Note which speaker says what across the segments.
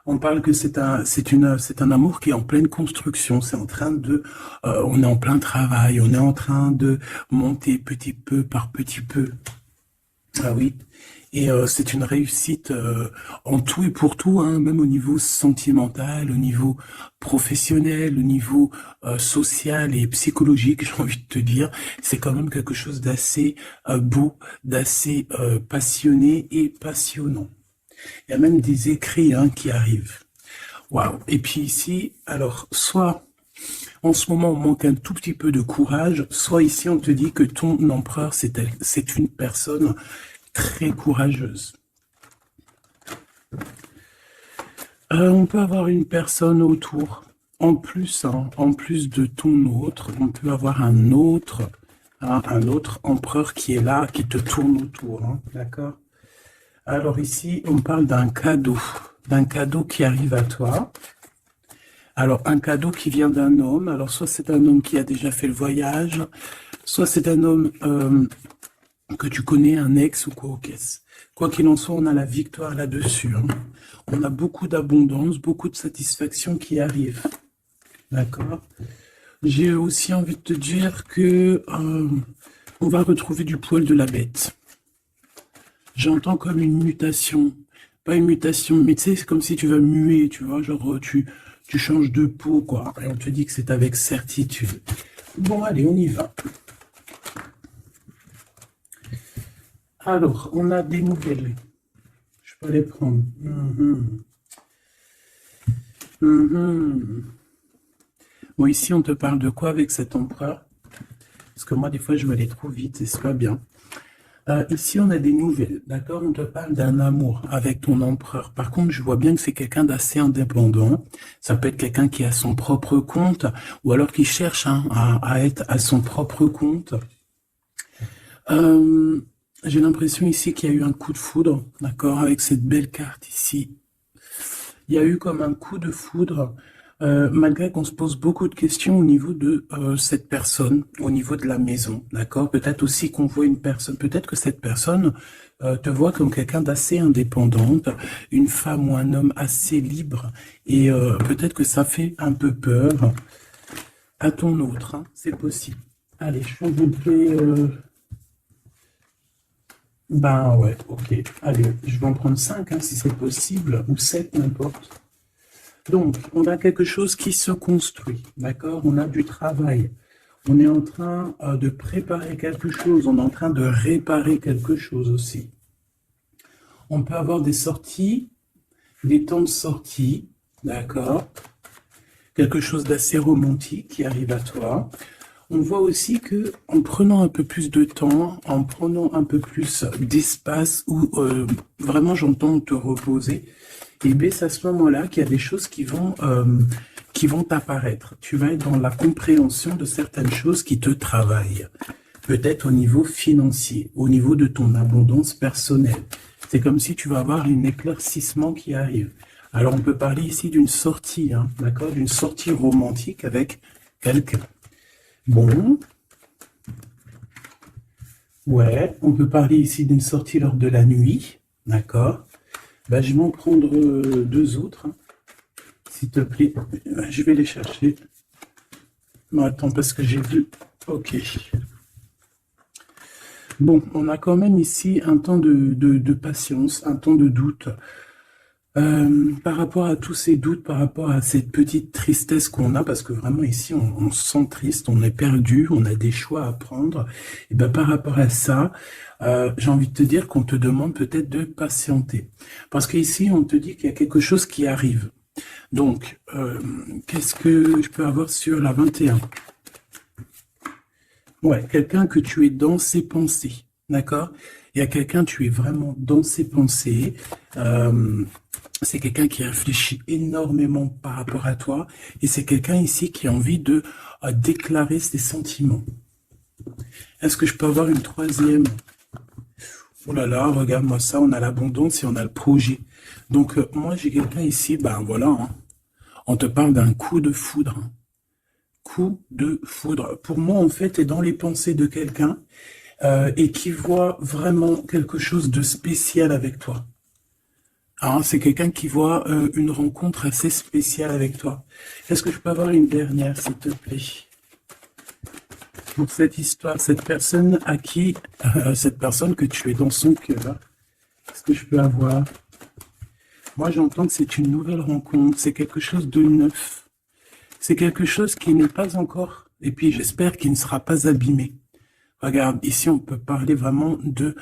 Speaker 1: On parle que c'est un amour qui est en pleine construction. C'est en train de, on est en plein travail. On est en train de monter petit peu par petit peu. Ah oui. Et c'est une réussite en tout et pour tout, hein, même au niveau sentimental, au niveau professionnel, au niveau social et psychologique, j'ai envie de te dire. C'est quand même quelque chose d'assez beau, d'assez passionné et passionnant. Il y a même des écrits hein, qui arrivent. Waouh. Et puis ici, alors, soit en ce moment on manque un tout petit peu de courage, soit ici on te dit que ton empereur, c'est une personne très courageuse. On peut avoir une personne autour. En plus, hein, en plus de ton autre, on peut avoir un autre empereur qui est là, qui te tourne autour. Hein, d'accord? Alors ici, on parle d'un cadeau qui arrive à toi. Alors, un cadeau qui vient d'un homme. Alors, soit c'est un homme qui a déjà fait le voyage, soit c'est un homme que tu connais, un ex ou quoi, qu'est-ce. Quoi qu'il en soit, on a la victoire là-dessus. Hein. On a beaucoup d'abondance, beaucoup de satisfaction qui arrive. D'accord? J'ai aussi envie de te dire que on va retrouver du poil de la bête. J'entends comme une mutation. Pas une mutation, mais tu sais, c'est comme si tu vas muer, tu vois, genre tu changes de peau, quoi. Et on te dit que c'est avec certitude. Bon, allez, on y va. Alors, on a des nouvelles. Je peux les prendre. Bon, ici, on te parle de quoi avec cet empereur? Parce que moi, des fois, je vais aller trop vite et c'est pas bien. Ici, on a des nouvelles, d'accord? On te parle d'un amour avec ton empereur. Par contre, je vois bien que c'est quelqu'un d'assez indépendant. Ça peut être quelqu'un qui a son propre compte ou alors qui cherche hein, à être à son propre compte. J'ai l'impression ici qu'il y a eu un coup de foudre, d'accord? Avec cette belle carte ici. Il y a eu comme un coup de foudre. Malgré qu'on se pose beaucoup de questions au niveau de cette personne, au niveau de la maison, d'accord? Peut-être aussi qu'on voit une personne, peut-être que cette personne te voit comme quelqu'un d'assez indépendante, une femme ou un homme assez libre, et peut-être que ça fait un peu peur à ton autre, hein, c'est possible. Allez, je vais vous ben ouais, ok. Allez, je vais en prendre 5 hein, si c'est possible, ou 7 n'importe. Donc, on a quelque chose qui se construit, d'accord? On a du travail. On est en train de préparer quelque chose. On est en train de réparer quelque chose aussi. On peut avoir des sorties, des temps de sortie, d'accord? Quelque chose d'assez romantique qui arrive à toi. On voit aussi que en prenant un peu plus de temps, en prenant un peu plus d'espace, où vraiment j'entends te reposer, et bien c'est à ce moment-là qu'il y a des choses qui vont apparaître. Tu vas être dans la compréhension de certaines choses qui te travaillent. Peut-être au niveau financier, au niveau de ton abondance personnelle. C'est comme si tu vas avoir un éclaircissement qui arrive. Alors on peut parler ici d'une sortie, hein, d'accord, d'une sortie romantique avec quelqu'un. Bon, ouais, on peut parler ici d'une sortie lors de la nuit, d'accord. Ben, je vais en prendre deux autres, hein, s'il te plaît. Je vais les chercher. Non, attends, parce que j'ai vu. Ok. Bon, on a quand même ici un temps de patience, un temps de doute. Par rapport à tous ces doutes, par rapport à cette petite tristesse qu'on a, parce que vraiment ici on se sent triste, on est perdu, on a des choix à prendre, et ben par rapport à ça, j'ai envie de te dire qu'on te demande peut-être de patienter. Parce qu'ici on te dit qu'il y a quelque chose qui arrive. Donc, qu'est-ce que je peux avoir sur la 21? Ouais, quelqu'un que tu es dans ses pensées, d'accord? Il y a quelqu'un, tu es vraiment dans ses pensées. C'est quelqu'un qui réfléchit énormément par rapport à toi. Et c'est quelqu'un ici qui a envie de déclarer ses sentiments. Est-ce que je peux avoir une troisième? Oh là là, regarde-moi ça, on a l'abondance et on a le projet. Donc, moi, j'ai quelqu'un ici, ben voilà, hein, on te parle d'un coup de foudre. Hein. Coup de foudre. Pour moi, en fait, est dans les pensées de quelqu'un et qui voit vraiment quelque chose de spécial avec toi. Hein, c'est quelqu'un qui voit une rencontre assez spéciale avec toi. Est-ce que je peux avoir une dernière, s'il te plaît? Pour cette histoire, cette personne à qui, cette personne que tu es dans son cœur, est-ce que je peux avoir? Moi, j'entends que c'est une nouvelle rencontre, c'est quelque chose de neuf. C'est quelque chose qui n'est pas encore, et puis j'espère qu'il ne sera pas abîmé. Regarde, ici, on peut parler vraiment de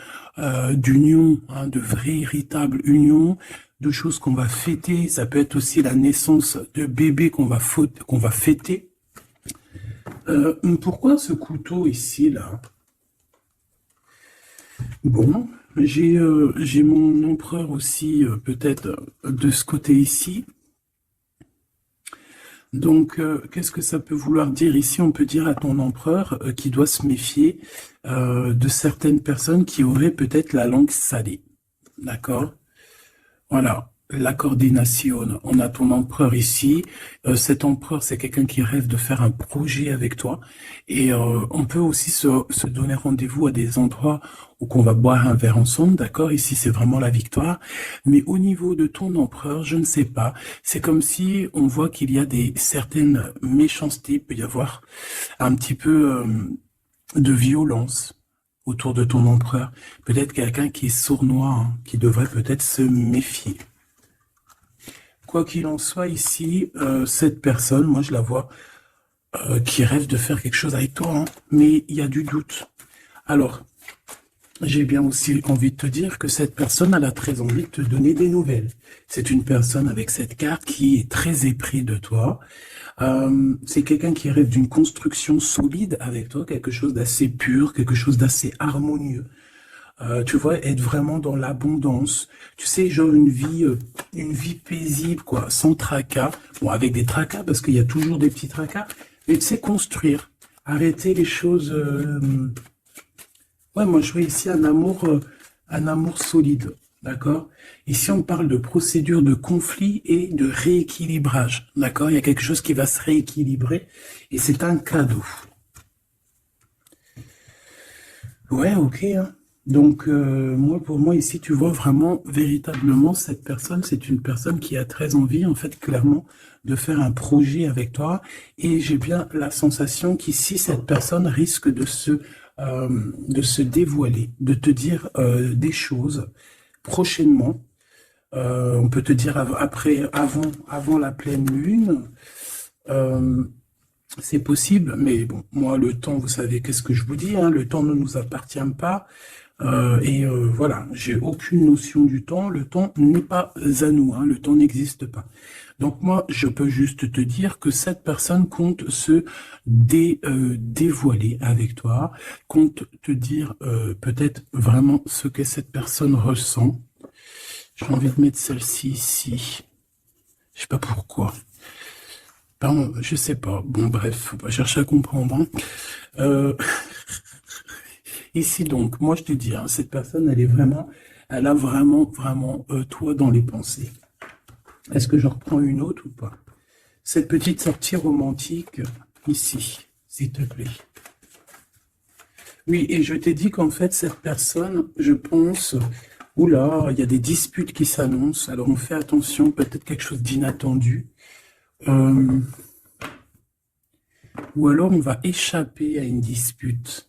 Speaker 1: d'union, hein, de véritable union, de choses qu'on va fêter. Ça peut être aussi la naissance de bébés qu'on va fêter. Pourquoi ce couteau ici, là? Bon, j'ai mon empereur aussi, peut-être de ce côté ici. Donc, qu'est-ce que ça peut vouloir dire ici? On peut dire à ton empereur qu'il doit se méfier de certaines personnes qui auraient peut-être la langue salée. D'accord? Voilà, la coordination. On a ton empereur ici. Cet empereur, c'est quelqu'un qui rêve de faire un projet avec toi. Et on peut aussi se donner rendez-vous à des endroits où qu'on va boire un verre ensemble, d'accord? Ici, c'est vraiment la victoire. Mais au niveau de ton empereur, je ne sais pas. C'est comme si on voit qu'il y a des certaines méchancetés. Il peut y avoir un petit peu de violence autour de ton empereur. Peut-être quelqu'un qui est sournois, hein, qui devrait peut-être se méfier. Quoi qu'il en soit ici, cette personne, moi je la vois qui rêve de faire quelque chose avec toi, hein, mais il y a du doute. Alors, j'ai bien aussi envie de te dire que cette personne, elle a très envie de te donner des nouvelles. C'est une personne avec cette carte qui est très épris de toi. C'est quelqu'un qui rêve d'une construction solide avec toi, quelque chose d'assez pur, quelque chose d'assez harmonieux. Tu vois, être vraiment dans l'abondance. Tu sais, genre une vie paisible, quoi, sans tracas. Bon, avec des tracas, parce qu'il y a toujours des petits tracas. Mais tu sais, construire. Arrêter les choses. Ouais, moi, je vois ici un amour solide. D'accord? Ici, on parle de procédure de conflit et de rééquilibrage. D'accord? Il y a quelque chose qui va se rééquilibrer et c'est un cadeau. Ouais, ok, hein. Donc, moi, pour moi, ici, tu vois vraiment, véritablement, cette personne, c'est une personne qui a très envie, en fait, clairement, de faire un projet avec toi. Et j'ai bien la sensation qu'ici, cette personne risque de se dévoiler, de te dire des choses prochainement. On peut te dire avant la pleine lune. Euh, c'est possible, mais bon, moi, le temps, vous savez, qu'est-ce que je vous dis, hein, le temps ne nous appartient pas. Voilà, j'ai aucune notion du temps. Le temps n'est pas à nous, hein, le temps n'existe pas. Donc moi, je peux juste te dire que cette personne compte se dévoiler avec toi, compte te dire peut-être vraiment ce que cette personne ressent. J'ai envie de mettre celle-ci ici. Je sais pas pourquoi. Pardon, je sais pas. Bon, bref, faut pas chercher à comprendre, hein. Ici donc, moi je te dis, hein, cette personne, elle a vraiment toi dans les pensées. Est-ce que je reprends une autre ou pas? Cette petite sortie romantique, ici, s'il te plaît. Oui, et je t'ai dit qu'en fait, cette personne, je pense, oula, il y a des disputes qui s'annoncent, alors on fait attention, peut-être quelque chose d'inattendu. Ou alors on va échapper à une dispute.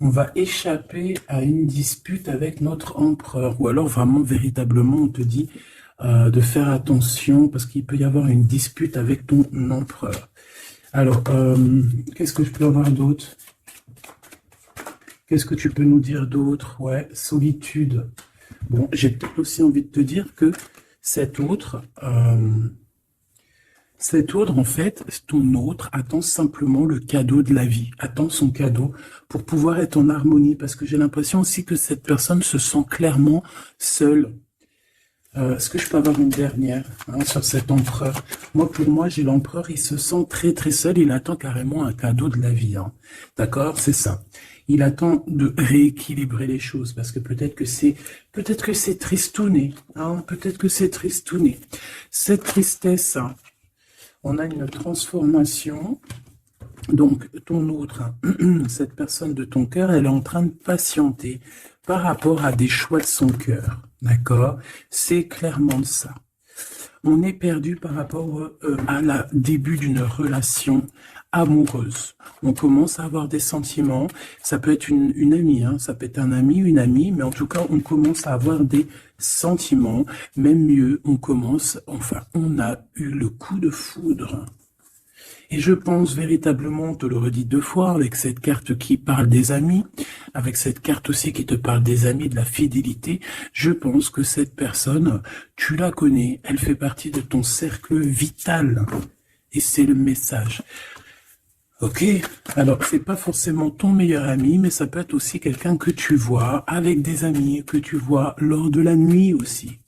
Speaker 1: On va échapper à une dispute avec notre empereur. Ou alors vraiment, véritablement, on te dit de faire attention parce qu'il peut y avoir une dispute avec ton empereur. Alors, qu'est-ce que je peux avoir d'autre? Qu'est-ce que tu peux nous dire d'autre? Ouais, solitude. Bon, j'ai peut-être aussi envie de te dire que cet autre, en fait, ton autre attend simplement le cadeau de la vie, attend son cadeau pour pouvoir être en harmonie, parce que j'ai l'impression aussi que cette personne se sent clairement seule. Est-ce que je peux avoir une dernière sur cet empereur? Moi, pour moi, j'ai l'empereur, il se sent très très seul, il attend carrément un cadeau de la vie. Hein. D'accord? C'est ça. Il attend de rééquilibrer les choses, parce que peut-être que c'est tristouné. Hein, peut-être que c'est tristouné. Cette tristesse, hein, on a une transformation. Donc, ton autre, hein, cette personne de ton cœur, elle est en train de patienter. par rapport à des choix de son cœur. D'accord? C'est clairement ça. On est perdu par rapport à la début d'une relation amoureuse. On commence à avoir des sentiments. Ça peut être une amie, hein, ça peut être un ami, une amie, mais en tout cas, on commence à avoir des sentiments. Même mieux, on a eu le coup de foudre. Et je pense véritablement, on te le redis 2 fois, avec cette carte qui parle des amis, avec cette carte aussi qui te parle des amis, de la fidélité, je pense que cette personne, tu la connais, elle fait partie de ton cercle vital. Et c'est le message. Ok, alors c'est pas forcément ton meilleur ami, mais ça peut être aussi quelqu'un que tu vois avec des amis, que tu vois lors de la nuit aussi.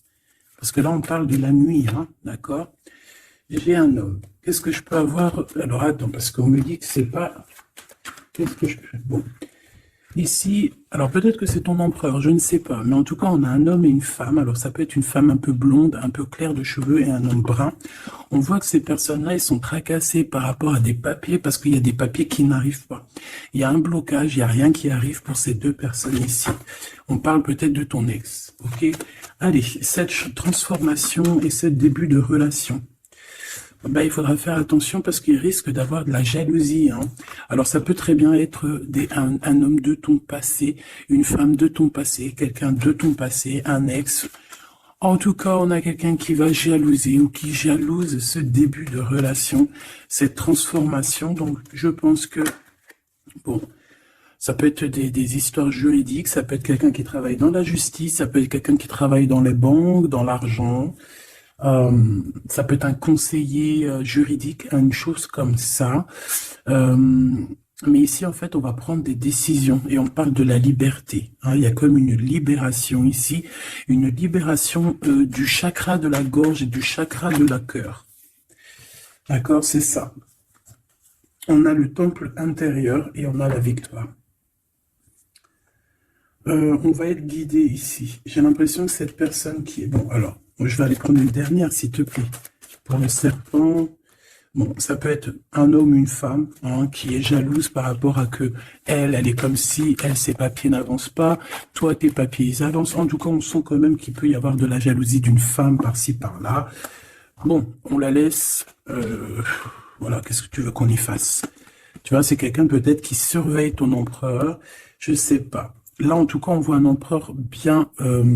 Speaker 1: Parce que là, on parle de la nuit, hein, d'accord? J'ai un homme. Qu'est-ce que je peux avoir? Alors attends, parce qu'on me dit que c'est pas... Qu'est-ce que je peux... Bon. Ici, alors peut-être que c'est ton empereur, je ne sais pas. Mais en tout cas, on a un homme et une femme. Alors ça peut être une femme un peu blonde, un peu claire de cheveux et un homme brun. On voit que ces personnes-là, ils sont tracassés par rapport à des papiers parce qu'il y a des papiers qui n'arrivent pas. Il y a un blocage, il n'y a rien qui arrive pour ces 2 personnes ici. On parle peut-être de ton ex, ok? Allez, cette transformation et ce début de relation. Ben, il faudra faire attention parce qu'il risque d'avoir de la jalousie. Hein. Alors ça peut très bien être un homme de ton passé, une femme de ton passé, quelqu'un de ton passé, un ex. En tout cas, on a quelqu'un qui va jalouser ou qui jalouse ce début de relation, cette transformation. Donc je pense que, bon, ça peut être des histoires juridiques, ça peut être quelqu'un qui travaille dans la justice, ça peut être quelqu'un qui travaille dans les banques, dans l'argent. Ça peut être un conseiller juridique, une chose comme ça. Mais ici, en fait, on va prendre des décisions et on parle de la liberté. Hein. Il y a comme une libération ici, une libération du chakra de la gorge et du chakra de la cœur. D'accord, c'est ça. On a le temple intérieur et on a la victoire. On va être guidé ici. J'ai l'impression que cette personne qui est... Bon, alors... Je vais aller prendre une dernière, s'il te plaît. Pour le serpent, bon, ça peut être un homme ou une femme hein, qui est jalouse par rapport à que elle est comme si, ses papiers n'avancent pas, toi, tes papiers, ils avancent. En tout cas, on sent quand même qu'il peut y avoir de la jalousie d'une femme par-ci, par-là. Bon, on la laisse. Voilà, qu'est-ce que tu veux qu'on y fasse? Tu vois, c'est quelqu'un peut-être qui surveille ton empereur. Je sais pas. Là, en tout cas, on voit un empereur bien,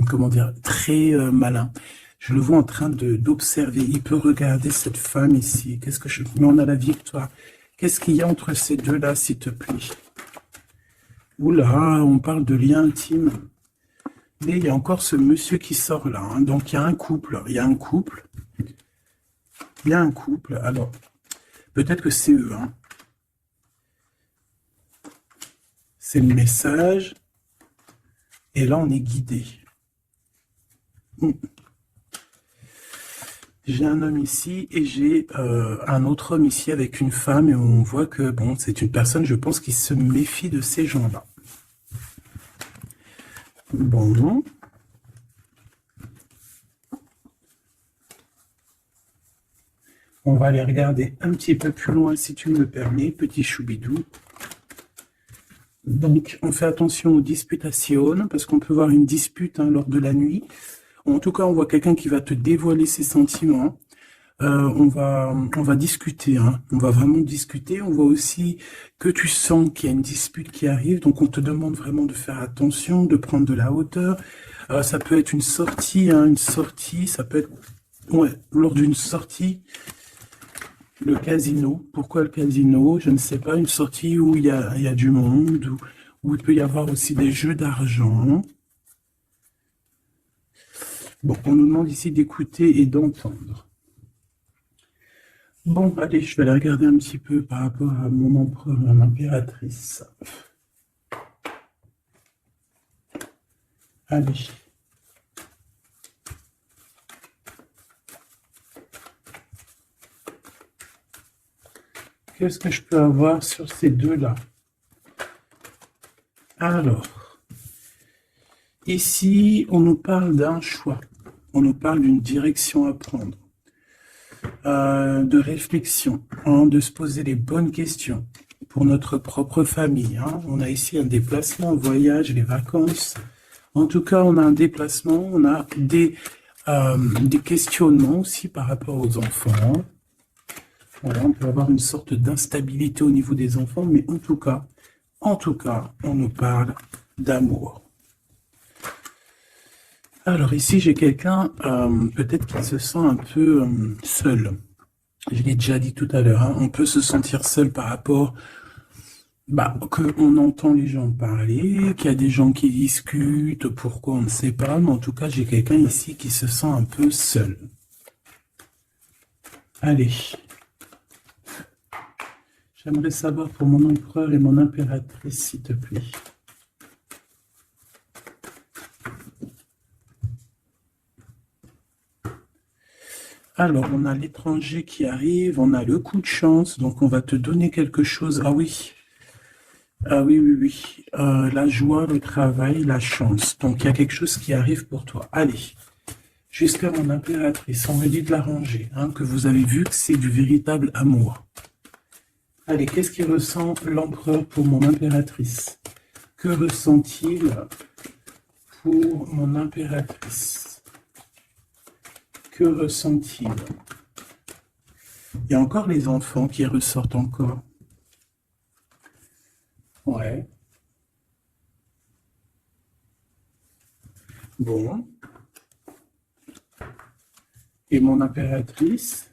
Speaker 1: comment dire, très malin. Je le vois en train d'observer. Il peut regarder cette femme ici. Qu'est-ce que je... Mais on a la victoire. Qu'est-ce qu'il y a entre ces deux-là, s'il te plaît? Oula, on parle de lien intime. Mais il y a encore ce monsieur qui sort là. Hein. Donc, il y a un couple. Il y a un couple. Il y a un couple. Alors, peut-être que c'est eux. Hein. C'est le message. Et là, on est guidé. J'ai un homme ici et j'ai un autre homme ici avec une femme et on voit que bon, c'est une personne, je pense, qui se méfie de ces gens-là. Bon. On va aller regarder un petit peu plus loin, si tu me le permets, petit choubidou. Donc, on fait attention aux disputations, parce qu'on peut voir une dispute hein, lors de la nuit. En tout cas, on voit quelqu'un qui va te dévoiler ses sentiments. On va discuter, hein. On va vraiment discuter. On voit aussi que tu sens qu'il y a une dispute qui arrive. Donc, on te demande vraiment de faire attention, de prendre de la hauteur. Ça peut être une sortie, hein, ça peut être lors d'une sortie. Le casino. Pourquoi le casino? Je ne sais pas. Une sortie où il y a du monde, où il peut y avoir aussi des jeux d'argent. Bon, on nous demande ici d'écouter et d'entendre. Bon, allez, je vais aller regarder un petit peu par rapport à mon empereur, mon impératrice. Allez. Qu'est-ce que je peux avoir sur ces deux-là? Alors, ici, on nous parle d'un choix. On nous parle d'une direction à prendre, de réflexion, hein, de se poser les bonnes questions pour notre propre famille. Hein. On a ici un déplacement, un voyage, les vacances. En tout cas, on a un déplacement, on a des questionnements aussi par rapport aux enfants. Voilà, on peut avoir une sorte d'instabilité au niveau des enfants, mais en tout cas, on nous parle d'amour. Alors ici, j'ai quelqu'un peut-être qui se sent un peu seul. Je l'ai déjà dit tout à l'heure, hein, on peut se sentir seul par rapport qu'on entend les gens parler, qu'il y a des gens qui discutent, pourquoi on ne sait pas, mais en tout cas, j'ai quelqu'un ici qui se sent un peu seul. Allez. J'aimerais savoir pour mon empereur et mon impératrice, s'il te plaît. Alors, on a l'étranger qui arrive, on a le coup de chance, donc on va te donner quelque chose. Ah oui. Ah oui, oui, oui. La joie, le travail, la chance. Donc, il y a quelque chose qui arrive pour toi. Allez, jusqu'à mon impératrice, on me dit de l'arranger, hein, que vous avez vu que c'est du véritable amour. Allez, qu'est-ce qu'il ressent l'empereur pour mon impératrice? Que ressent-il pour mon impératrice? Que ressent-il? Il y a encore les enfants qui ressortent encore. Ouais. Bon. Et mon impératrice?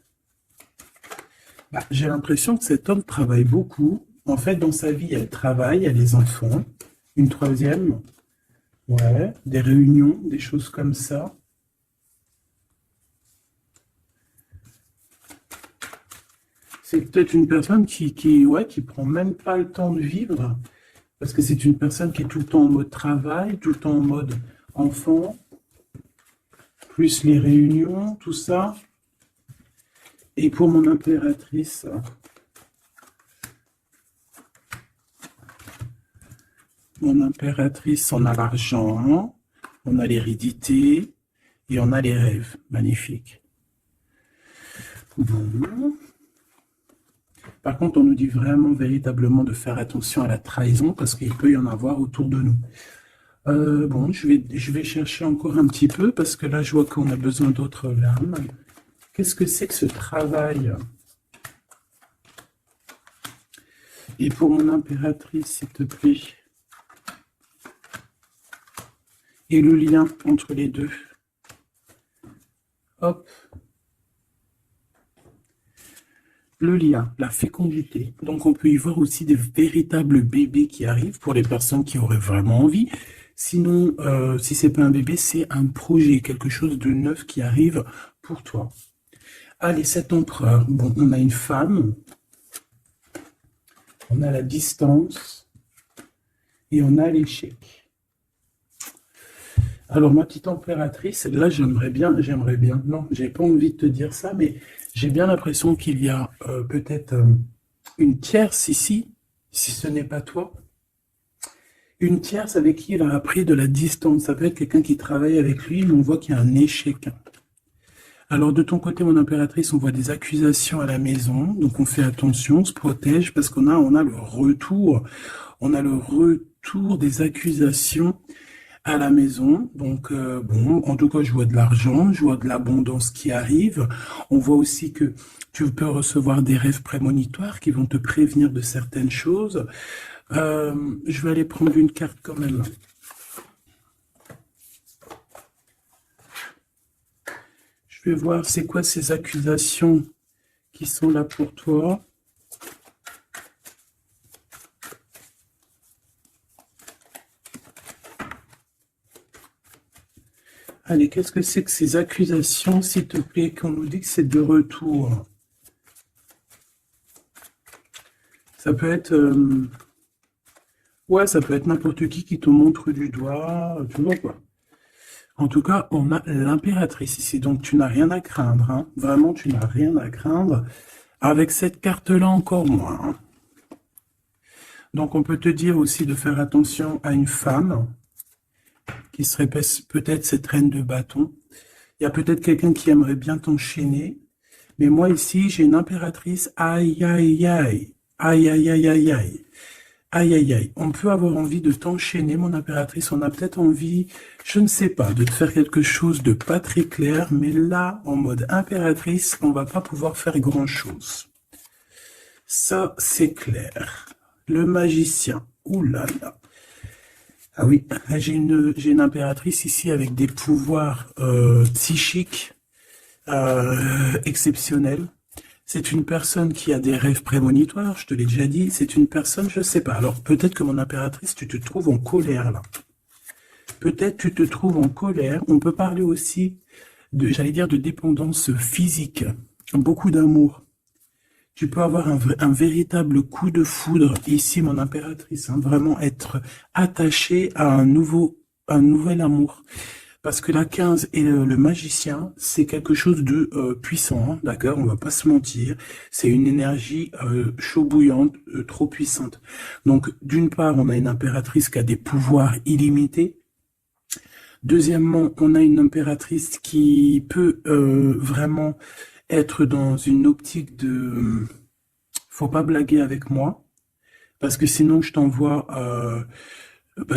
Speaker 1: J'ai l'impression que cet homme travaille beaucoup. En fait, dans sa vie, elle travaille, il y a les enfants. Une troisième. Ouais. Des réunions, des choses comme ça. C'est peut-être une personne qui prend même pas le temps de vivre, parce que c'est une personne qui est tout le temps en mode travail, tout le temps en mode enfant, plus les réunions, tout ça. Et pour mon impératrice, on a l'argent, on a l'hérédité et on a les rêves. Magnifique. Bon. Par contre, on nous dit vraiment, véritablement de faire attention à la trahison parce qu'il peut y en avoir autour de nous. Bon, je vais chercher encore un petit peu parce que là, je vois qu'on a besoin d'autres lames. Qu'est-ce que c'est que ce travail? Et pour mon impératrice, s'il te plaît. Et le lien entre les deux. Hop. Le lien, la fécondité. Donc, on peut y voir aussi des véritables bébés qui arrivent pour les personnes qui auraient vraiment envie. Sinon, si c'est pas un bébé, c'est un projet, quelque chose de neuf qui arrive pour toi. Allez, cet empereur. Bon, on a une femme. On a la distance. Et on a l'échec. Alors, ma petite impératrice, là, j'aimerais bien. Non, j'ai pas envie de te dire ça, mais j'ai bien l'impression qu'il y a peut-être une tierce ici, si ce n'est pas toi. Une tierce avec qui il a appris de la distance. Ça peut être quelqu'un qui travaille avec lui, mais on voit qu'il y a un échec. Alors, de ton côté, mon impératrice, on voit des accusations à la maison. Donc, on fait attention, on se protège, parce qu'on a le retour. On a le retour des accusations à la maison. Donc, bon, en tout cas, je vois de l'argent, je vois de l'abondance qui arrive. On voit aussi que tu peux recevoir des rêves prémonitoires qui vont te prévenir de certaines choses. Je vais aller prendre une carte quand même. Je vais voir c'est quoi ces accusations qui sont là pour toi. Allez, qu'est-ce que c'est que ces accusations, s'il te plaît, qu'on nous dit que c'est de retour? Ça peut être... ouais, ça peut être n'importe qui te montre du doigt, tu vois quoi. En tout cas, on a l'impératrice ici, donc tu n'as rien à craindre. Hein. Vraiment, tu n'as rien à craindre. Avec cette carte-là, encore moins. Hein. Donc, on peut te dire aussi de faire attention à une femme qui serait peut-être cette reine de bâton. Il y a peut-être quelqu'un qui aimerait bien t'enchaîner. Mais moi, ici, j'ai une impératrice. Aïe, aïe, aïe. Aïe, aïe, aïe, aïe, aïe. Aïe, aïe, aïe. On peut avoir envie de t'enchaîner, mon impératrice. On a peut-être envie, je ne sais pas, de te faire quelque chose de pas très clair. Mais là, en mode impératrice, on va pas pouvoir faire grand-chose. Ça, c'est clair. Le magicien. Ouh là là. Ah oui, j'ai une impératrice ici avec des pouvoirs psychiques exceptionnels. C'est une personne qui a des rêves prémonitoires, je te l'ai déjà dit. C'est une personne, je sais pas. Alors peut-être que mon impératrice, tu te trouves en colère là. Peut-être tu te trouves en colère. On peut parler aussi de, j'allais dire, de dépendance physique. Beaucoup d'amour. Tu peux avoir un véritable coup de foudre ici, mon impératrice. Hein, vraiment être attaché à un nouvel amour. Parce que la 15 et le magicien, c'est quelque chose de puissant, hein, d'accord? On va pas se mentir. C'est une énergie chaud bouillante, trop puissante. Donc, d'une part, on a une impératrice qui a des pouvoirs illimités. Deuxièmement, on a une impératrice qui peut vraiment être dans une optique de faut pas blaguer avec moi, parce que sinon je t'envoie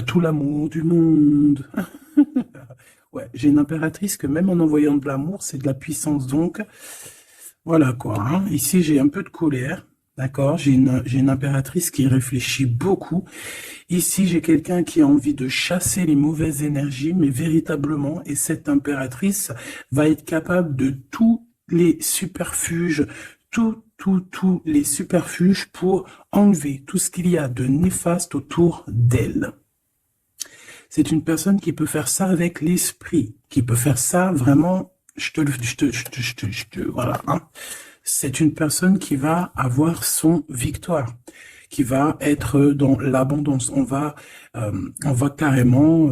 Speaker 1: tout l'amour du monde. Ouais, j'ai une impératrice que même en envoyant de l'amour, c'est de la puissance. Donc, voilà quoi. Hein. Ici, j'ai un peu de colère. D'accord, j'ai une impératrice qui réfléchit beaucoup. Ici, j'ai quelqu'un qui a envie de chasser les mauvaises énergies, mais véritablement, et cette impératrice va être capable de tous les superfuges, tous les superfuges pour enlever tout ce qu'il y a de néfaste autour d'elle. C'est une personne qui peut faire ça avec l'esprit, qui peut faire ça vraiment, voilà, hein. C'est une personne qui va avoir son victoire, qui va être dans l'abondance. On va carrément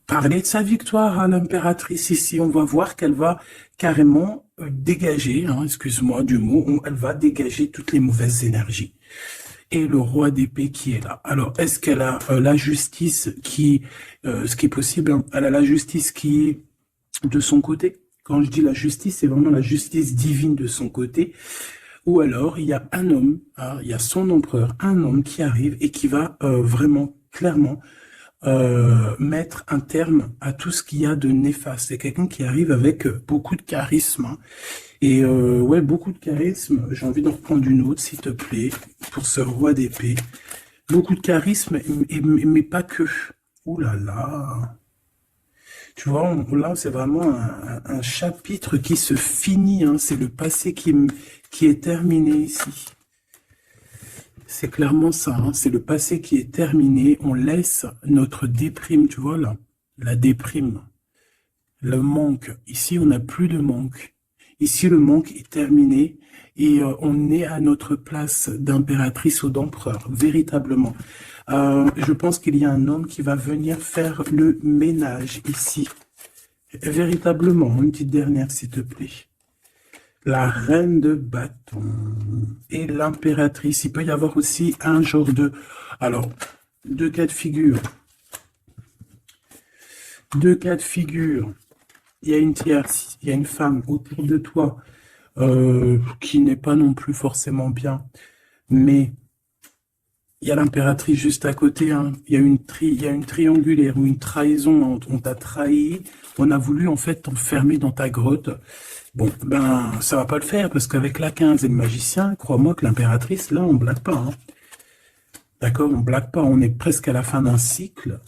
Speaker 1: parler de sa victoire à l'impératrice ici. On va voir qu'elle va carrément dégager, hein, excuse-moi du mot, elle va dégager toutes les mauvaises énergies. Et le roi d'épée qui est là. Alors, est-ce qu'elle a la justice ce qui est possible, hein, elle a la justice qui est de son côté? Quand je dis la justice, c'est vraiment la justice divine de son côté. Ou alors, il y a un homme, hein, il y a son empereur, un homme qui arrive et qui va vraiment, clairement, mettre un terme à tout ce qu'il y a de néfaste. C'est quelqu'un qui arrive avec beaucoup de charisme. Hein. Et ouais, beaucoup de charisme. J'ai envie d'en reprendre une autre, s'il te plaît, pour ce roi d'épée. Beaucoup de charisme, mais pas que. Ouh là là. Tu vois, là, c'est vraiment un chapitre qui se finit. Hein. C'est le passé qui est terminé ici. C'est clairement ça. Hein. C'est le passé qui est terminé. On laisse notre déprime, tu vois, là. La déprime. Le manque. Ici, on n'a plus de manque. Ici, le manque est terminé et on est à notre place d'impératrice ou d'empereur, véritablement. Je pense qu'il y a un homme qui va venir faire le ménage ici. Véritablement, une petite dernière, s'il te plaît. La reine de bâton et l'impératrice. Il peut y avoir aussi un genre de... Alors, deux cas de figure. Deux cas de figure. Il y a une tierce, il y a une femme autour de toi qui n'est pas non plus forcément bien, mais il y a l'impératrice juste à côté. Hein. Il y a une triangulaire ou une trahison. On t'a trahi, on a voulu en fait t'enfermer dans ta grotte. Bon, ben ça va pas le faire parce qu'avec la 15 et le magicien, crois-moi que l'impératrice, là, on blague pas. Hein. D'accord, on blague pas. On est presque à la fin d'un cycle.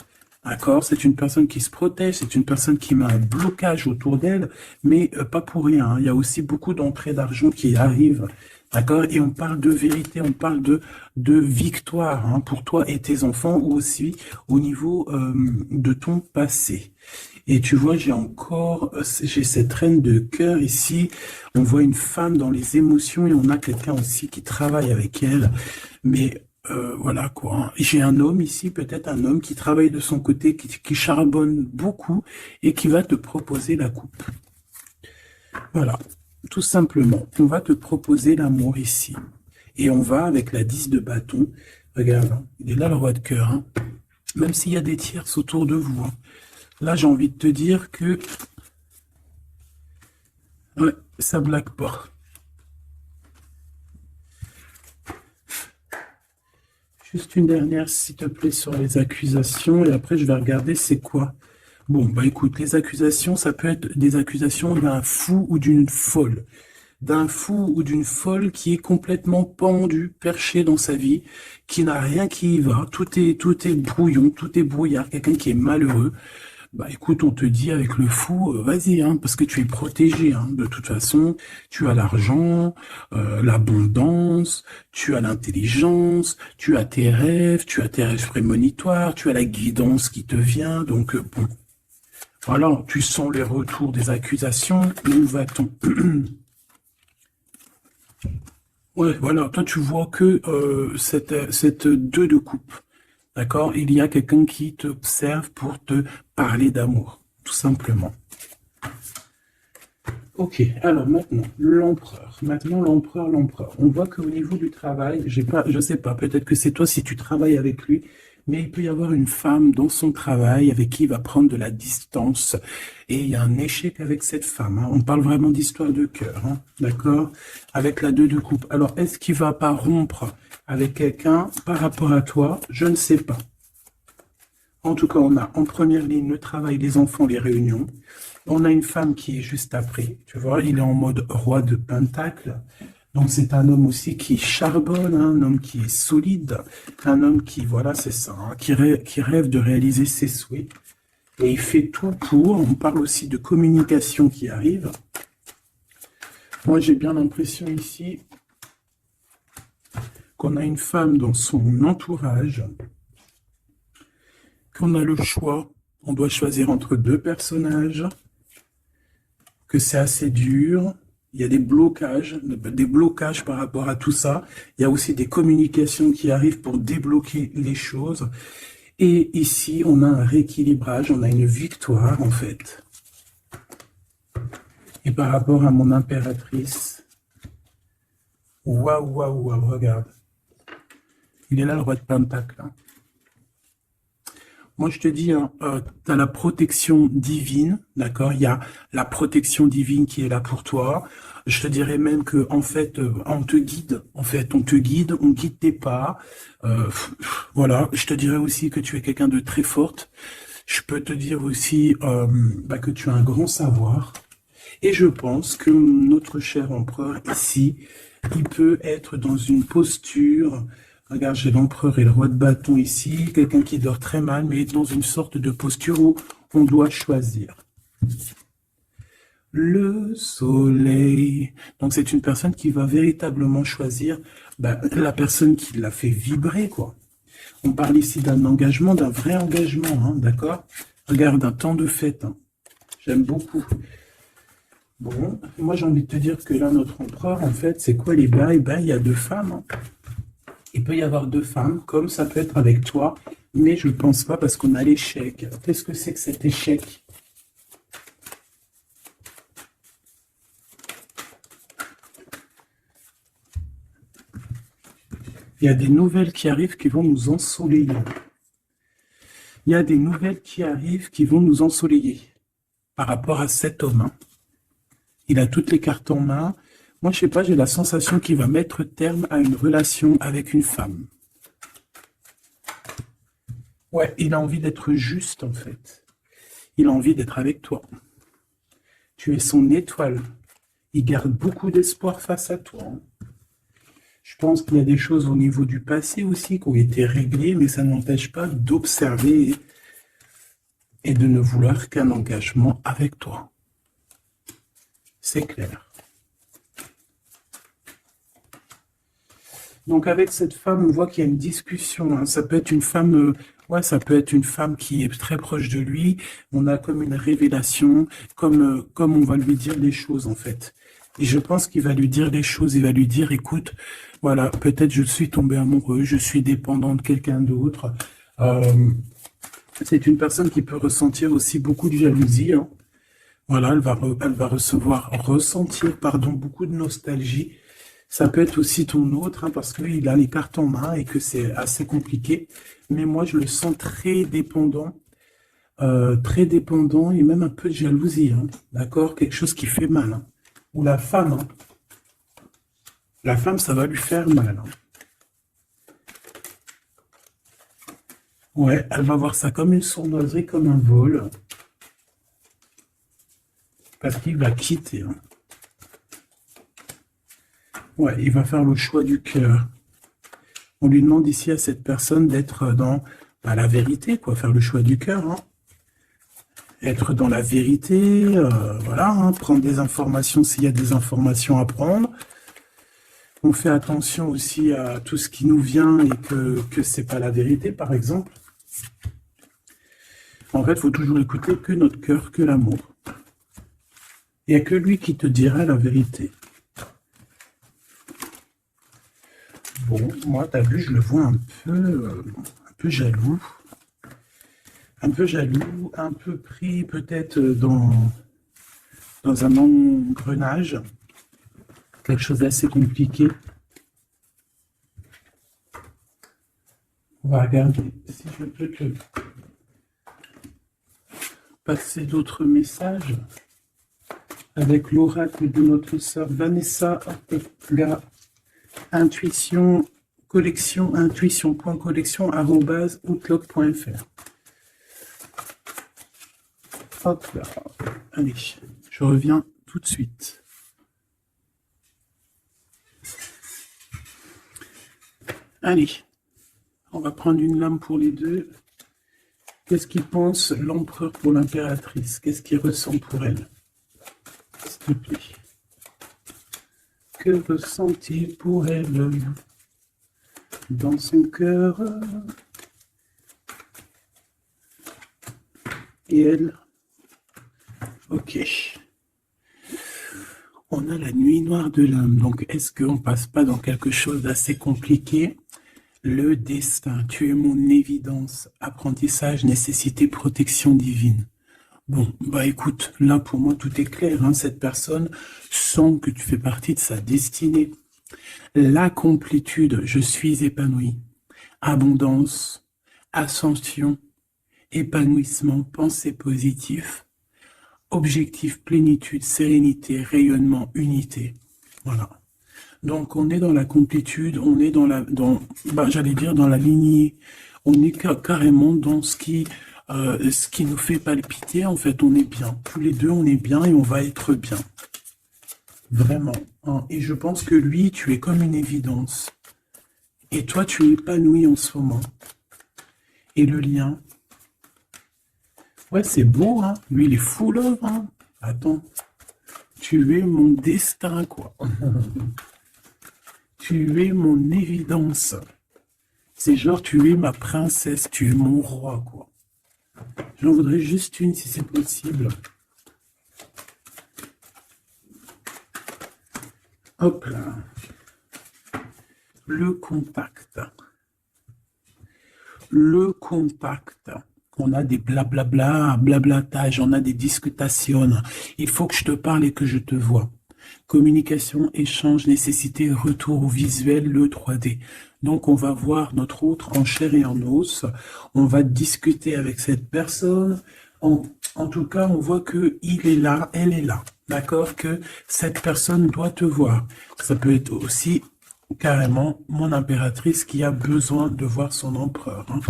Speaker 1: D'accord, c'est une personne qui se protège, c'est une personne qui met un blocage autour d'elle, mais pas pour rien. Hein. Il y a aussi beaucoup d'entrées d'argent qui arrivent. D'accord, et on parle de vérité, on parle de victoire hein, pour toi et tes enfants, ou aussi au niveau de ton passé. Et tu vois, j'ai cette reine de cœur ici. On voit une femme dans les émotions et on a quelqu'un aussi qui travaille avec elle. Mais voilà quoi. J'ai un homme ici, peut-être un homme qui travaille de son côté, qui charbonne beaucoup et qui va te proposer la coupe. Voilà, tout simplement. On va te proposer l'amour ici. Et on va avec la 10 de bâton. Regarde, hein, il est là le roi de cœur. Hein. Même s'il y a des tierces autour de vous. Hein. Là, j'ai envie de te dire que ouais, ça blague pas. Juste une dernière, s'il te plaît, sur les accusations, et après je vais regarder c'est quoi. Bon, bah écoute, les accusations, ça peut être des accusations d'un fou ou d'une folle. D'un fou ou d'une folle qui est complètement pendu, perché dans sa vie, qui n'a rien qui y va, tout est brouillon, tout est brouillard, quelqu'un qui est malheureux. Bah écoute, on te dit avec le fou, vas-y, hein, parce que tu es protégé, hein, de toute façon, tu as l'argent, l'abondance, tu as l'intelligence, tu as tes rêves prémonitoires, tu as la guidance qui te vient, donc bon, voilà, tu sens les retours des accusations, où va-t-on? Ouais, voilà, toi tu vois que cette deux de coupe. D'accord? Il y a quelqu'un qui t'observe pour te parler d'amour, tout simplement. Ok, alors maintenant, l'empereur. Maintenant, l'empereur. On voit qu'au niveau du travail, je sais pas, peut-être que c'est toi si tu travailles avec lui, mais il peut y avoir une femme dans son travail avec qui il va prendre de la distance. Et il y a un échec avec cette femme, hein. On parle vraiment d'histoire de cœur, hein, d'accord? Avec la deux de coupe. Alors, est-ce qu'il va pas rompre avec quelqu'un par rapport à toi? Je ne sais pas. En tout cas, on a en première ligne le travail, les enfants, les réunions. On a une femme qui est juste après, tu vois, il est en mode roi de pentacle. Donc c'est un homme aussi qui charbonne, hein, un homme qui est solide, un homme qui, voilà, c'est ça, hein, qui rêve de réaliser ses souhaits. Et il fait tout pour. On parle aussi de communication qui arrive. Moi, j'ai bien l'impression ici qu'on a une femme dans son entourage, qu'on a le choix, on doit choisir entre deux personnages, que c'est assez dur, il y a des blocages par rapport à tout ça, il y a aussi des communications qui arrivent pour débloquer les choses, et ici on a un rééquilibrage, on a une victoire en fait. Et par rapport à mon impératrice, waouh, regarde, il est là le roi de pentacle, hein. Moi, je te dis, hein, tu as la protection divine, d'accord? Il y a la protection divine qui est là pour toi. Je te dirais même que, en fait, on te guide. En fait, on guide tes pas. Voilà. Je te dirais aussi que tu es quelqu'un de très forte. Je peux te dire aussi que tu as un grand savoir. Et je pense que notre cher empereur ici, il peut être dans une posture. Regarde, j'ai l'empereur et le roi de bâton ici, quelqu'un qui dort très mal, mais dans une sorte de posture où on doit choisir. Le soleil. Donc c'est une personne qui va véritablement choisir la personne qui l'a fait vibrer, quoi. On parle ici d'un engagement, d'un vrai engagement, hein, d'accord? Regarde, un temps de fête, hein. J'aime beaucoup. Bon, moi j'ai envie de te dire que là, notre empereur, en fait, c'est quoi les bails? Il y a deux femmes, hein. Il peut y avoir deux femmes, comme ça peut être avec toi, mais je ne pense pas parce qu'on a l'échec. Qu'est-ce que c'est que cet échec? Il y a des nouvelles qui arrivent qui vont nous ensoleiller. Il y a des nouvelles qui arrivent qui vont nous ensoleiller par rapport à cet homme, hein. Il a toutes les cartes en main. Moi, je sais pas, j'ai la sensation qu'il va mettre terme à une relation avec une femme. Ouais, il a envie d'être juste, en fait. Il a envie d'être avec toi. Tu es son étoile. Il garde beaucoup d'espoir face à toi, hein. Je pense qu'il y a des choses au niveau du passé aussi qui ont été réglées, mais ça n'empêche pas d'observer et de ne vouloir qu'un engagement avec toi. C'est clair. Donc avec cette femme, on voit qu'il y a une discussion, hein. Ça peut être une femme, ça peut être une femme qui est très proche de lui. On a comme une révélation, comme on va lui dire les choses en fait. Et je pense qu'il va lui dire les choses. Il va lui dire, écoute, voilà, peut-être je suis tombé amoureux, je suis dépendant de quelqu'un d'autre. C'est une personne qui peut ressentir aussi beaucoup de jalousie, hein. Voilà, elle va ressentir, beaucoup de nostalgie. Ça peut être aussi ton autre, hein, parce qu'il a les cartes en main et que c'est assez compliqué. Mais moi, je le sens très dépendant et même un peu de jalousie, hein, d'accord? Quelque chose qui fait mal, hein. Ou la femme, hein. La femme, ça va lui faire mal, hein. Ouais, elle va voir ça comme une sournoiserie, comme un vol, parce qu'il va quitter, hein. Ouais, il va faire le choix du cœur. On lui demande ici à cette personne d'être dans la vérité, quoi, faire le choix du cœur, hein. Être dans la vérité, voilà, hein, prendre des informations s'il y a des informations à prendre. On fait attention aussi à tout ce qui nous vient et que c'est pas la vérité, par exemple. En fait, il faut toujours écouter que notre cœur, que l'amour. Il n'y a que lui qui te dira la vérité. Bon, moi, t'as vu, je le vois un peu jaloux. Un peu jaloux, un peu pris peut-être dans un engrenage. Quelque chose d'assez compliqué. On va regarder si je peux te passer d'autres messages avec l'oracle de notre sœur Vanessa Ortega. Intuition, collection, intuition.collection@outlook.fr. Hop là. Allez, je reviens tout de suite. Allez, on va prendre une lame pour les deux. Qu'est-ce qu'il pense l'empereur pour l'impératrice? Qu'est-ce qu'il ressent pour elle? S'il te plaît. Que ressent-il pour elle dans son cœur? Et elle? Ok. On a la nuit noire de l'âme. Donc, est-ce qu'on passe pas dans quelque chose d'assez compliqué? Le destin, tu es mon évidence. Apprentissage, nécessité, protection divine. Bon, bah écoute, là pour moi tout est clair, hein. Cette personne sent que tu fais partie de sa destinée. La complétude, je suis épanoui. Abondance, ascension, épanouissement, pensée positive, objectif, plénitude, sérénité, rayonnement, unité. Voilà. Donc on est dans la complétude, on est j'allais dire dans la lignée, on est carrément dans ce qui nous fait palpiter. En fait, on est bien. Tous les deux, on est bien et on va être bien. Vraiment, hein. Et je pense que lui, tu es comme une évidence. Et toi, tu es épanoui en ce moment. Et le lien, ouais, c'est beau, hein. Lui, il est full love, hein. Attends, tu es mon destin, quoi. Tu es mon évidence. C'est genre, tu es ma princesse, tu es mon roi, quoi. J'en voudrais juste une, si c'est possible. Hop là. Le contact. Le contact. On a des blablabla, blablatage, on a des discutations. Il faut que je te parle et que je te vois. Communication, échange, nécessité, retour au visuel, le 3D. Donc, on va voir notre autre en chair et en os. On va discuter avec cette personne. En tout cas, on voit que il est là, elle est là. D'accord? Que cette personne doit te voir. Ça peut être aussi carrément mon impératrice qui a besoin de voir son empereur, hein.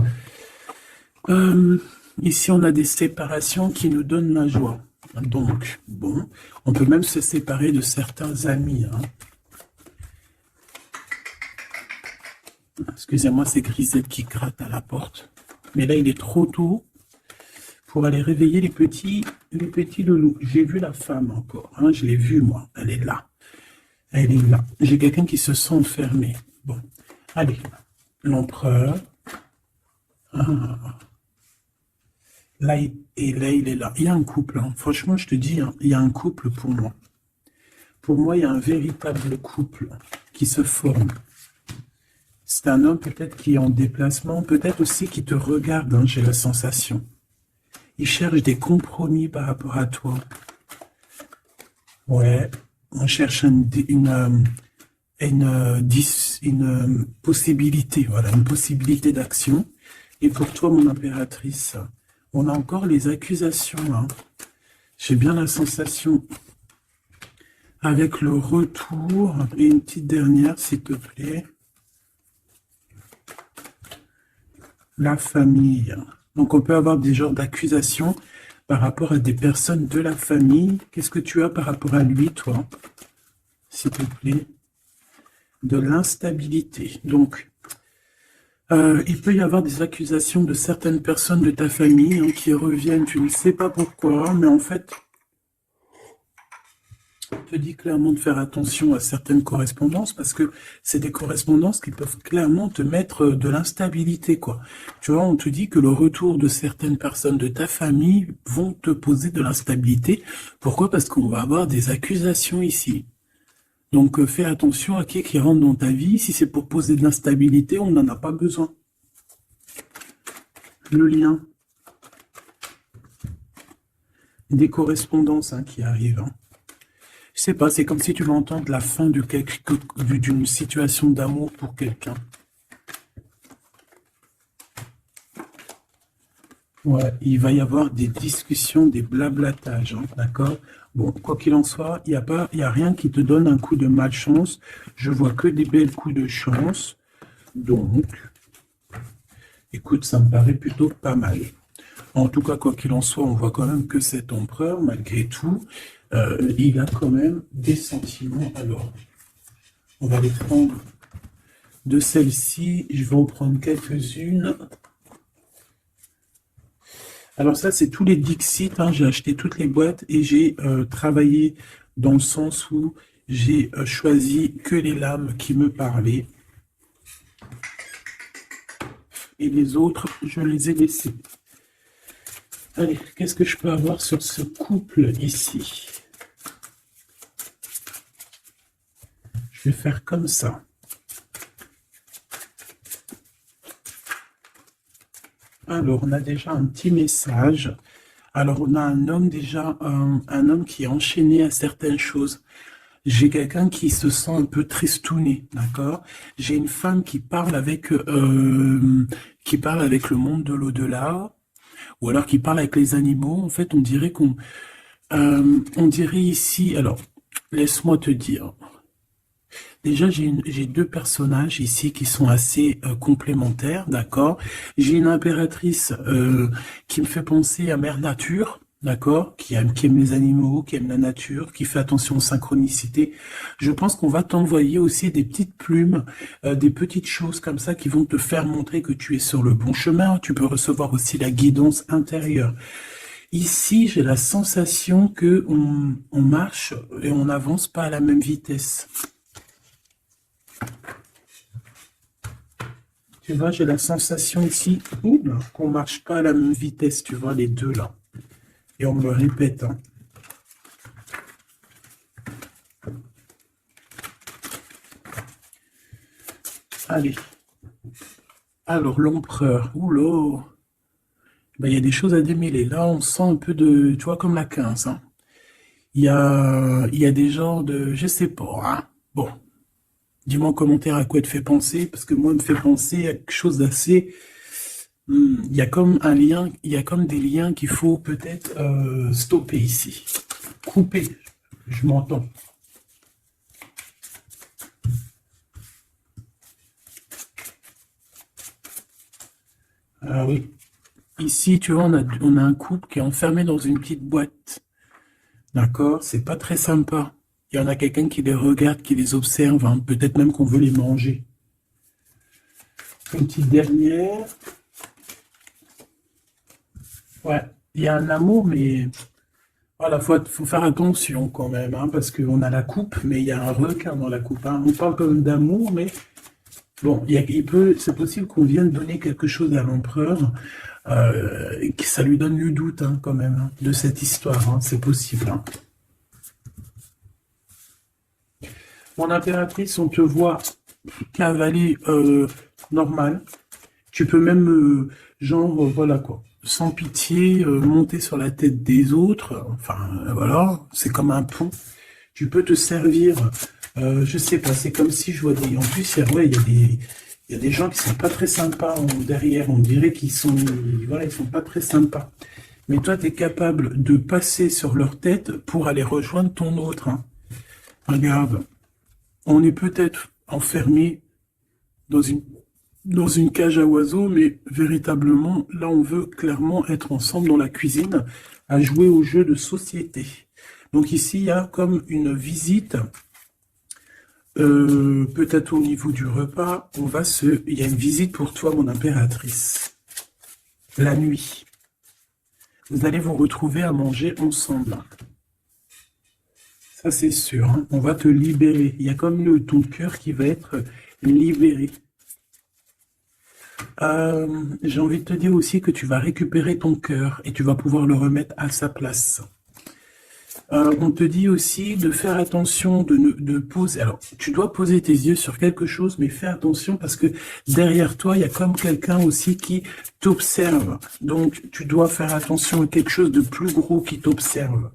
Speaker 1: Ici, on a des séparations qui nous donnent la joie. Donc, bon, on peut même se séparer de certains amis, hein. Excusez-moi, c'est Grisette qui gratte à la porte. Mais là, il est trop tôt pour aller réveiller les petits loulous. J'ai vu la femme encore, hein, je l'ai vue, moi. Elle est là. Elle est là. J'ai quelqu'un qui se sent enfermé. Bon, allez. L'empereur. Ah. Là, il est là. Il y a un couple, hein. Franchement, je te dis, hein, il y a un couple pour moi. Pour moi, il y a un véritable couple qui se forme. C'est un homme peut-être qui est en déplacement, peut-être aussi qui te regarde, hein, j'ai la sensation. Il cherche des compromis par rapport à toi. Ouais, on cherche une possibilité, voilà, une possibilité d'action. Et pour toi, mon impératrice, on a encore les accusations, hein. J'ai bien la sensation. Avec le retour, et une petite dernière, s'il te plaît. la famille. Donc, on peut avoir des genres d'accusations par rapport à des personnes de la famille. Qu'est-ce que tu as par rapport à lui, toi, s'il te plaît? De l'instabilité. Donc, il peut y avoir des accusations de certaines personnes de ta famille hein, qui reviennent, tu ne sais pas pourquoi, mais en fait, te dit clairement de faire attention à certaines correspondances parce que c'est des correspondances qui peuvent clairement te mettre de l'instabilité, quoi. Tu vois, on te dit que le retour de certaines personnes de ta famille vont te poser de l'instabilité. Pourquoi? Parce qu'on va avoir des accusations ici. Donc, fais attention à qui rentre dans ta vie. Si c'est pour poser de l'instabilité, on n'en a pas besoin. Le lien. Des correspondances hein, qui arrivent. Hein. Je sais pas, c'est comme si tu vas entendre la fin d'une situation d'amour pour quelqu'un. Ouais, il va y avoir des discussions, des blablatages, hein, d'accord? Bon, quoi qu'il en soit, il y a rien qui te donne un coup de malchance. Je vois que des belles coups de chance. Donc, écoute, ça me paraît plutôt pas mal. En tout cas, quoi qu'il en soit, on voit quand même que cet empereur, malgré tout, il a quand même des sentiments. Alors, on va les prendre de celle-ci. Je vais en prendre quelques-unes. Alors ça, c'est tous les Dixit. Hein. J'ai acheté toutes les boîtes et j'ai travaillé dans le sens où j'ai choisi que les lames qui me parlaient. Et les autres, je les ai laissées. Allez, qu'est-ce que je peux avoir sur ce couple ici? Je vais faire comme ça. Alors, on a déjà un petit message. Alors, on a un homme déjà, un homme qui est enchaîné à certaines choses. J'ai quelqu'un qui se sent un peu tristouné, d'accord? J'ai une femme qui parle avec le monde de l'au-delà, ou alors qui parle avec les animaux. En fait, on dirait on dirait ici. Alors, laisse-moi te dire. Déjà, j'ai deux personnages ici qui sont assez complémentaires, d'accord? J'ai une impératrice qui me fait penser à Mère Nature, d'accord? Qui aime les animaux, qui aime la nature, qui fait attention aux synchronicités. Je pense qu'on va t'envoyer aussi des petites plumes, des petites choses comme ça qui vont te faire montrer que tu es sur le bon chemin. Tu peux recevoir aussi la guidance intérieure. Ici, j'ai la sensation que on marche et on n'avance pas à la même vitesse. Tu vois, j'ai la sensation ici qu'on ne marche pas à la même vitesse, tu vois, les deux là. Et on me le répète. Hein. Allez. Alors, l'empereur. Oula. Ben, il y a des choses à démêler. Là, on sent un peu de... Tu vois, comme la 15. Hein. Il y a des genres de... Je sais pas. Hein. Bon. Dis-moi en commentaire à quoi te fait penser, parce que moi, il me fait penser à quelque chose d'assez... Il y a comme un lien, il y a comme des liens qu'il faut peut-être stopper ici. Couper. Je m'entends. Ah oui. Ici, tu vois, on a un couple qui est enfermé dans une petite boîte. D'accord? C'est pas très sympa. Il y en a quelqu'un qui les regarde, qui les observe. Hein. Peut-être même qu'on veut les manger. Une petite dernière. Ouais, il y a un amour, mais voilà, faut faire attention quand même, hein, parce qu'on a la coupe, mais il y a un requin dans la coupe. Hein. On parle quand même d'amour, mais bon, c'est possible qu'on vienne donner quelque chose à l'empereur, et que ça lui donne le doute hein, quand même hein, de cette histoire. Hein, c'est possible. Hein. Mon impératrice, on te voit cavaler normal. Tu peux même, genre, voilà quoi. Sans pitié, monter sur la tête des autres, enfin voilà, c'est comme un pont. Tu peux te servir, je sais pas, c'est comme si je vois des. En plus, ouais, il y a des gens qui sont pas très sympas derrière, on dirait qu'ils sont. Voilà, ils sont pas très sympas. Mais toi, tu es capable de passer sur leur tête pour aller rejoindre ton autre. Hein. Regarde, on est peut-être enfermé dans une dans une cage à oiseaux, mais véritablement, là, on veut clairement être ensemble dans la cuisine à jouer aux jeux de société. Donc ici, il y a comme une visite, peut-être au niveau du repas, il y a une visite pour toi, mon impératrice. La nuit. Vous allez vous retrouver à manger ensemble. Ça, c'est sûr, hein. On va te libérer. Il y a comme ton cœur qui va être libéré. J'ai envie de te dire aussi que tu vas récupérer ton cœur et tu vas pouvoir le remettre à sa place. On te dit aussi de faire attention, de poser. Alors, tu dois poser tes yeux sur quelque chose, mais fais attention parce que derrière toi, il y a comme quelqu'un aussi qui t'observe. Donc, tu dois faire attention à quelque chose de plus gros qui t'observe.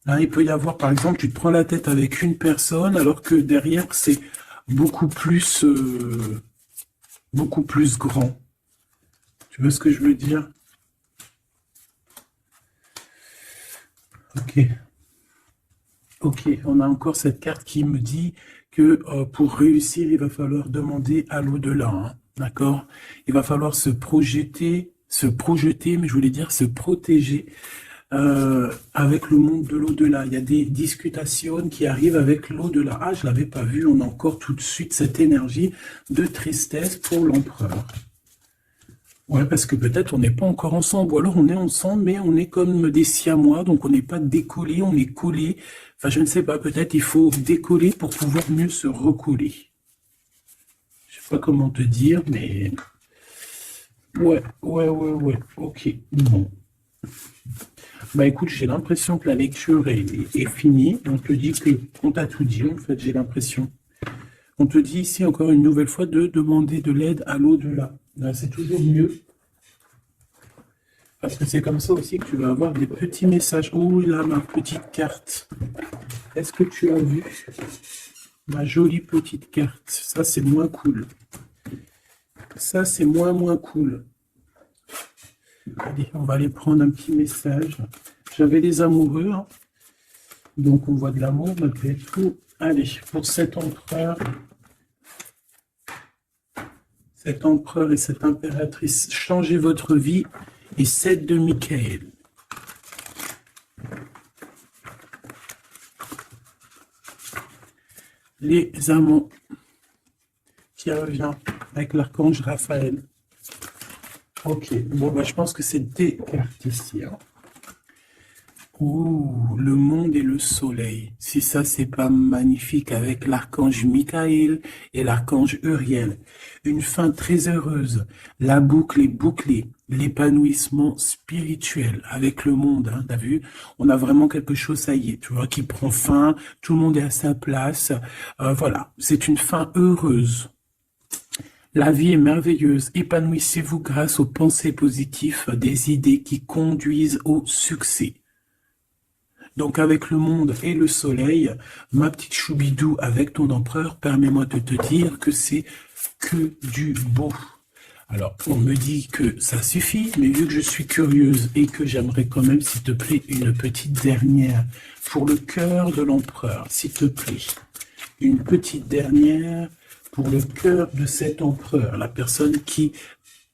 Speaker 1: Là, il peut y avoir, par exemple, tu te prends la tête avec une personne, alors que derrière, c'est beaucoup plus grand. Tu vois ce que je veux dire? Ok. Ok, on a encore cette carte qui me dit que pour réussir, il va falloir demander à l'au-delà, hein, d'accord? Il va falloir se projeter, mais je voulais dire se protéger avec le monde de l'au-delà. Il y a des discutations qui arrivent avec l'au-delà. Ah, je l'avais pas vu, on a encore tout de suite cette énergie de tristesse pour l'empereur. Ouais, parce que peut-être on n'est pas encore ensemble, ou alors on est ensemble, mais on est comme des siamois, donc on n'est pas décollé, on est collé. Enfin, je ne sais pas, peut-être il faut décoller pour pouvoir mieux se recoller. Je sais pas comment te dire, mais... Ouais, ok, bon. Bah écoute, j'ai l'impression que la lecture est finie. On te dit qu'on t'a tout dit, en fait, j'ai l'impression. On te dit ici encore une nouvelle fois de demander de l'aide à l'au-delà. C'est toujours mieux. Parce que c'est comme ça aussi que tu vas avoir des petits messages. Oh là, ma petite carte. Est-ce que tu as vu ma jolie petite carte? Ça, c'est moins cool. Ça, c'est moins cool. Allez, on va aller prendre un petit message. J'avais les amoureux, hein. Donc on voit de l'amour malgré tout. Allez, pour cet empereur et cette impératrice, changez votre vie et 7 de Michael. Les amants qui revient avec l'archange Raphaël. Ok, bon, bah, je pense que c'est des cartes ici, hein. Ouh, le monde et le soleil. Si ça, c'est pas magnifique avec l'archange Michael et l'archange Uriel. Une fin très heureuse. La boucle est bouclée. L'épanouissement spirituel avec le monde, hein, t'as vu? On a vraiment quelque chose, ça y est, tu vois, qui prend fin. Tout le monde est à sa place. Voilà, c'est une fin heureuse. La vie est merveilleuse. Épanouissez-vous grâce aux pensées positives, des idées qui conduisent au succès. Donc avec le monde et le soleil, ma petite Choubidou avec ton empereur, permets-moi de te dire que c'est que du beau. Alors, on me dit que ça suffit, mais vu que je suis curieuse et que j'aimerais quand même, s'il te plaît, une petite dernière pour le cœur de l'empereur, s'il te plaît. Une petite dernière pour le cœur de cet empereur, la personne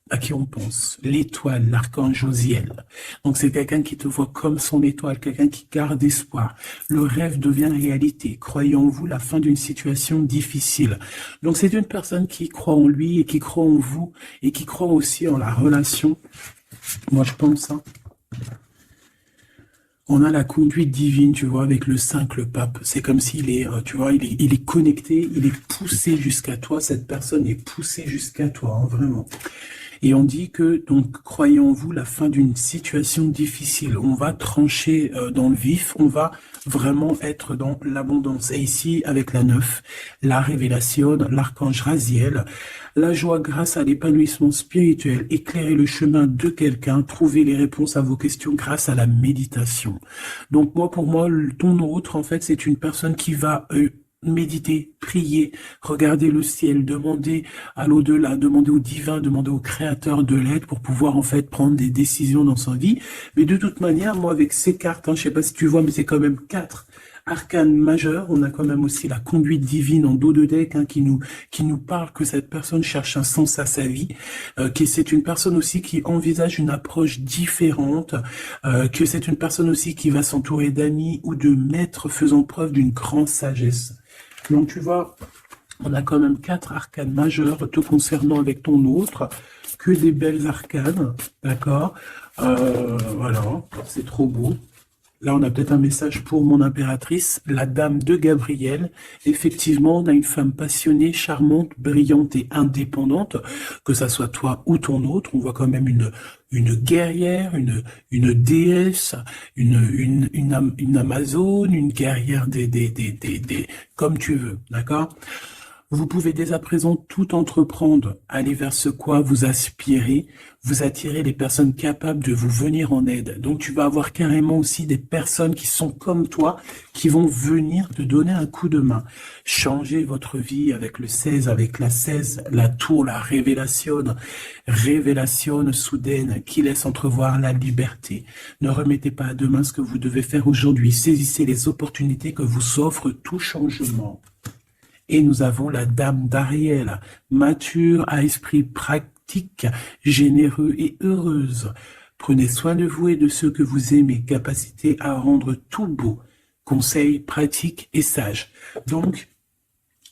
Speaker 1: à qui on pense, l'étoile, l'archange Josiel. Donc c'est quelqu'un qui te voit comme son étoile, quelqu'un qui garde espoir. Le rêve devient réalité. Croyez en vous la fin d'une situation difficile. Donc c'est une personne qui croit en lui et qui croit en vous et qui croit aussi en la relation. Moi je pense, hein. On a la conduite divine, tu vois, avec le 5, le pape. C'est comme s'il est, tu vois, il est connecté, il est poussé jusqu'à toi. Cette personne est poussée jusqu'à toi, hein, vraiment. Et on dit que, donc, croyez en vous la fin d'une situation difficile. On va trancher dans le vif, on va vraiment être dans l'abondance. Et ici, avec la 9, la révélation, l'archange Raziel, la joie grâce à l'épanouissement spirituel, éclairer le chemin de quelqu'un, trouver les réponses à vos questions grâce à la méditation. Donc moi, pour moi, ton autre, en fait, c'est une personne qui va méditer, prier, regarder le ciel, demander à l'au-delà, demander au divin, demander au créateur de l'aide pour pouvoir en fait prendre des décisions dans sa vie. Mais de toute manière, moi avec ces cartes, hein, je sais pas si tu vois, mais c'est quand même 4 Arcane majeur, on a quand même aussi la conduite divine en dos de deck hein, qui nous parle que cette personne cherche un sens à sa vie, que c'est une personne aussi qui envisage une approche différente, que c'est une personne aussi qui va s'entourer d'amis ou de maîtres faisant preuve d'une grande sagesse. Donc tu vois, on a quand même 4 arcanes majeures te concernant avec ton autre, que des belles arcanes, d'accord, voilà, c'est trop beau. Là, on a peut-être un message pour mon impératrice, la dame de Gabriel. Effectivement, on a une femme passionnée, charmante, brillante et indépendante, que ça soit toi ou ton autre. On voit quand même une guerrière, une déesse, une amazone, une guerrière comme tu veux, d'accord? Vous pouvez dès à présent tout entreprendre, aller vers ce quoi vous aspirez, vous attirez les personnes capables de vous venir en aide. Donc tu vas avoir carrément aussi des personnes qui sont comme toi, qui vont venir te donner un coup de main. Changez votre vie avec le 16, avec la 16, la tour, la révélation soudaine qui laisse entrevoir la liberté. Ne remettez pas à demain ce que vous devez faire aujourd'hui. Saisissez les opportunités que vous offre tout changement. Et nous avons la dame d'Ariel, mature à esprit pratique, généreux et heureuse. Prenez soin de vous et de ceux que vous aimez, capacité à rendre tout beau, conseil pratique et sage. Donc,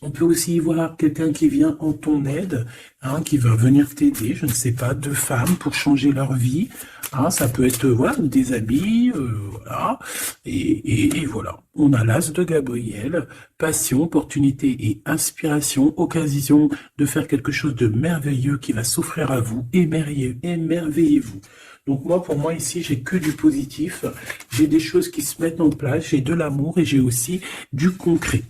Speaker 1: on peut aussi y voir quelqu'un qui vient en ton aide, hein, qui va venir t'aider, je ne sais pas, 2 femmes pour changer leur vie. Hein, ça peut être voilà, des amis, voilà. Et voilà. On a l'as de Gabriel, passion, opportunité et inspiration, occasion de faire quelque chose de merveilleux qui va s'offrir à vous. Émerveillez-vous. Donc moi, pour moi, ici, j'ai que du positif. J'ai des choses qui se mettent en place, j'ai de l'amour et j'ai aussi du concret.